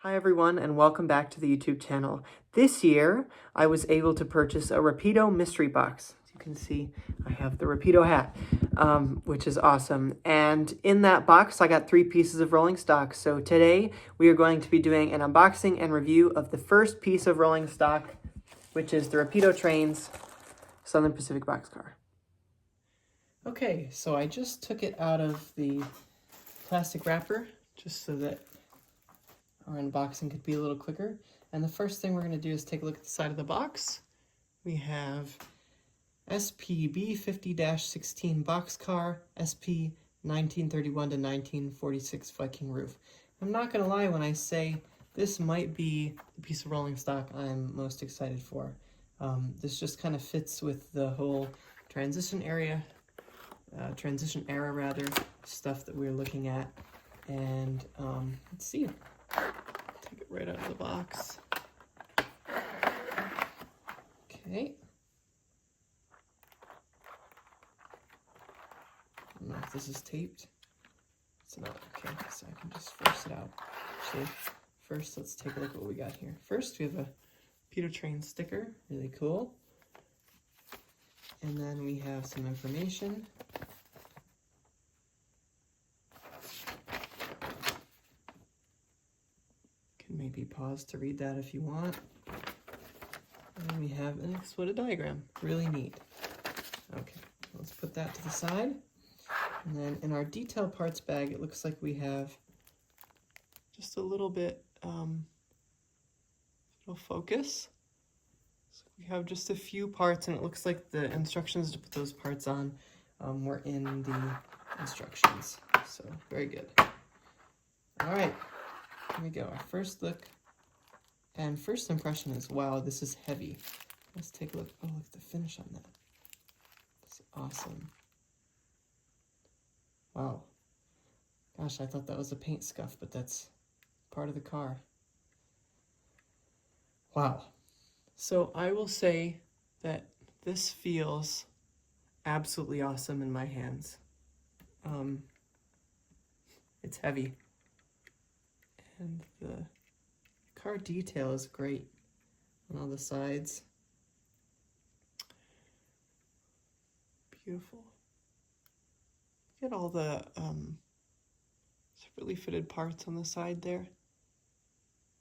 Hi everyone and welcome back to the YouTube channel. This year I was able to purchase a Rapido mystery box. As you can see, I have the Rapido hat, which is awesome. And in that box I got 3 pieces of rolling stock. So today we are going to be doing an unboxing and review of the first piece of rolling stock, which is the Rapido Trains Southern Pacific boxcar. Okay, so I just took it out of the plastic wrapper just so that our unboxing could be a little quicker. And the first thing we're going to do is take a look at the side of the box. We have SPB 50-16 boxcar, SP 1931 to 1946 Viking roof. I'm not going to lie when I say this might be the piece of rolling stock I'm most excited for. This just kind of fits with the whole transition era stuff that we're looking at. And let's see. Take it right out of the box. Okay. I don't know if this is taped. It's not. Okay, so I can just force it out. Actually, first let's take a look at what we got here. First we have a Rapido Train sticker, really cool. And then we have some information. Maybe pause to read that if you want. And then we have an exploded diagram. Really neat. Okay, let's put that to the side. And then in our detail parts bag, it looks like we have just a little bit, it'll focus. So we have just a few parts, and it looks like the instructions to put those parts on were in the instructions. So very good. All right. Here we go, our first look, and first impression is, wow, this is heavy. Let's take a look. Oh, look at the finish on that. That's awesome. Wow. Gosh, I thought that was a paint scuff, but that's part of the car. Wow. So I will say that this feels absolutely awesome in my hands. It's heavy. And the car detail is great on all the sides. Beautiful. Get all the separately fitted parts on the side there.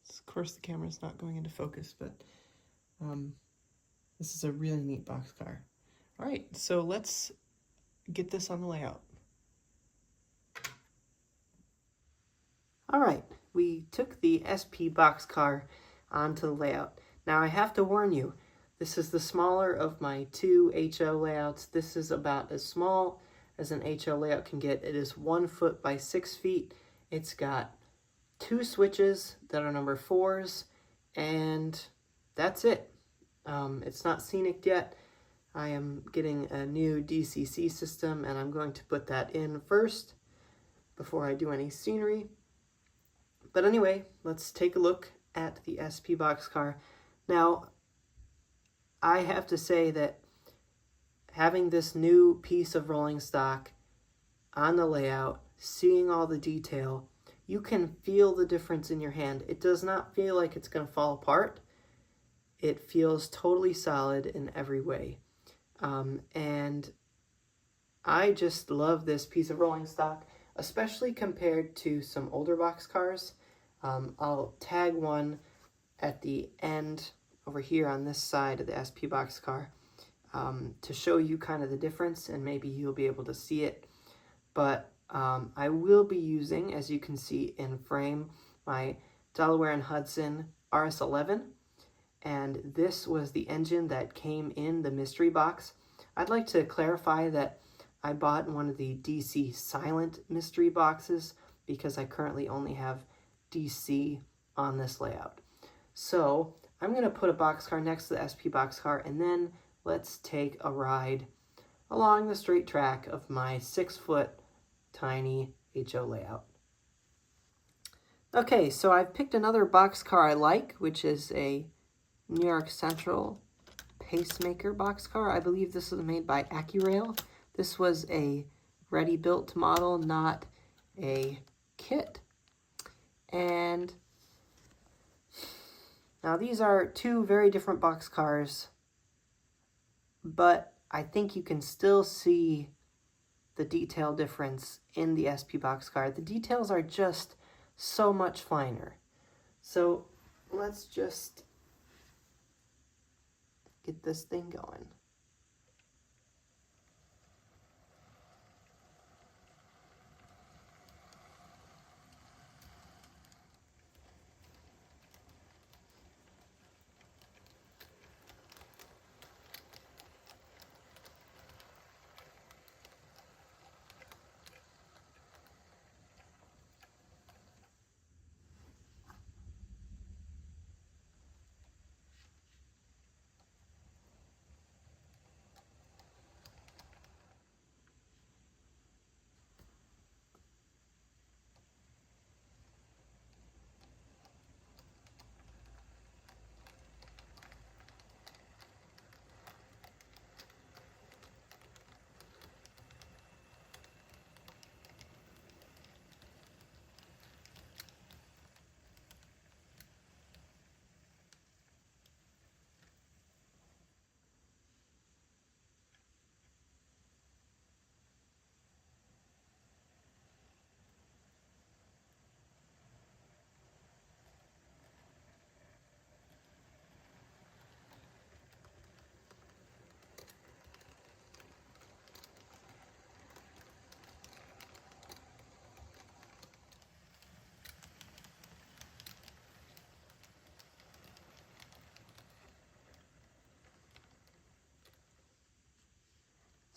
Of course, the camera's not going into focus, but this is a really neat boxcar. All right, so let's get this on the layout. All right. We took the SP boxcar onto the layout. Now I have to warn you, this is the smaller of my 2 HO layouts. This is about as small as an HO layout can get. It is 1 foot by 6 feet. It's got 2 switches that are number 4s, and that's it. It's not scenic yet. I am getting a new DCC system, and I'm going to put that in first before I do any scenery. But anyway, let's take a look at the SP boxcar. Now, I have to say that having this new piece of rolling stock on the layout, seeing all the detail, you can feel the difference in your hand. It does not feel like it's going to fall apart. It feels totally solid in every way. And I just love this piece of rolling stock, especially compared to some older boxcars. I'll tag one at the end over here on this side of the SP boxcar to show you kind of the difference, and maybe you'll be able to see it. But I will be using, as you can see in frame, my Delaware and Hudson RS11, and this was the engine that came in the mystery box. I'd like to clarify that I bought one of the DC silent mystery boxes because I currently only have DC on this layout. So I'm going to put a boxcar next to the SP boxcar, and then let's take a ride along the straight track of my 6-foot tiny HO layout. Okay, so I've picked another boxcar I like, which is a New York Central Pacemaker boxcar. I believe this was made by AccuRail. This was a ready-built model, not a kit. And Now these are two very different boxcars, but I think you can still see the detail difference in the SP boxcar. The details are just so much finer. So let's just get this thing going.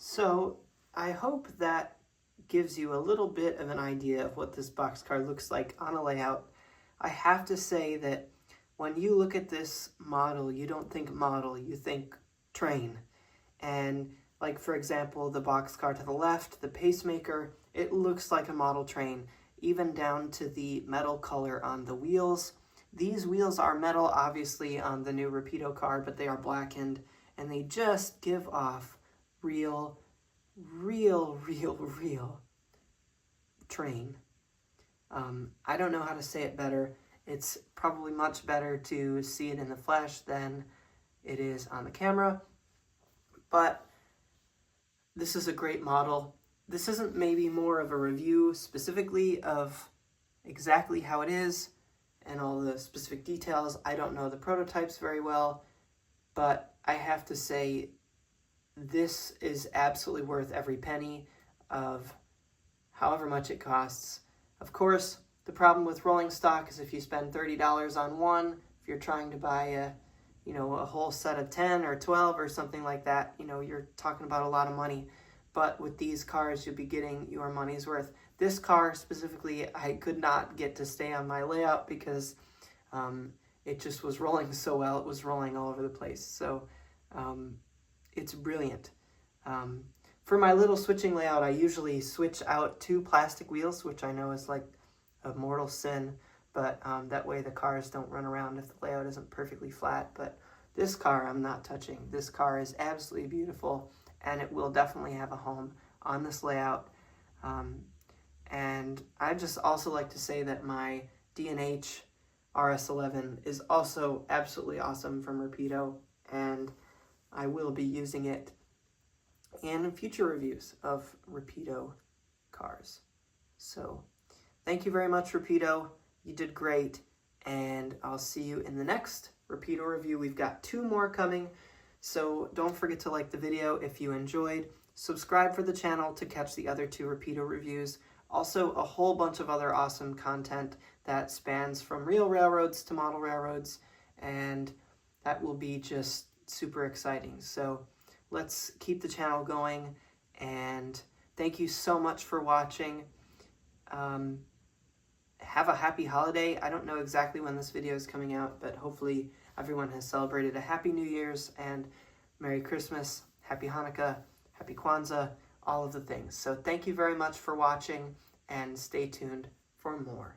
So I hope that gives you a little bit of an idea of what this boxcar looks like on a layout. I have to say that when you look at this model, you don't think model, you think train. And like, for example, the boxcar to the left, the pacemaker, it looks like a model train, even down to the metal color on the wheels. These wheels are metal, obviously, on the new Rapido car, but they are blackened, and they just give off real train. I don't know how to say it better. It's probably much better to see it in the flesh than it is on the camera, but this is a great model. This isn't maybe more of a review specifically of exactly how it is and all the specific details. I don't know the prototypes very well, but I have to say this is absolutely worth every penny of however much it costs. Of course, the problem with rolling stock is if you spend $30 on one, if you're trying to buy a whole set of 10 or 12 or something like that, you're talking about a lot of money. But with these cars, you'll be getting your money's worth. This car specifically, I could not get to stay on my layout because it just was rolling so well. It was rolling all over the place. So it's brilliant. For my little switching layout, I usually switch out 2 plastic wheels, which I know is like a mortal sin, but that way the cars don't run around if the layout isn't perfectly flat. But this car I'm not touching. This car is absolutely beautiful, and it will definitely have a home on this layout. And I'd just also like to say that my D&H RS11 is also absolutely awesome from Rapido, and I will be using it in future reviews of Rapido cars. So thank you very much, Rapido. You did great, and I'll see you in the next Rapido review. We've got 2 more coming, so don't forget to like the video if you enjoyed. Subscribe for the channel to catch the other 2 Rapido reviews. Also, a whole bunch of other awesome content that spans from real railroads to model railroads, and that will be just super exciting. So let's keep the channel going, and thank you so much for watching. Have a happy holiday. I don't know exactly when this video is coming out, but hopefully everyone has celebrated a Happy New Year's and Merry Christmas, Happy Hanukkah, Happy Kwanzaa, all of the things. So thank you very much for watching, and stay tuned for more.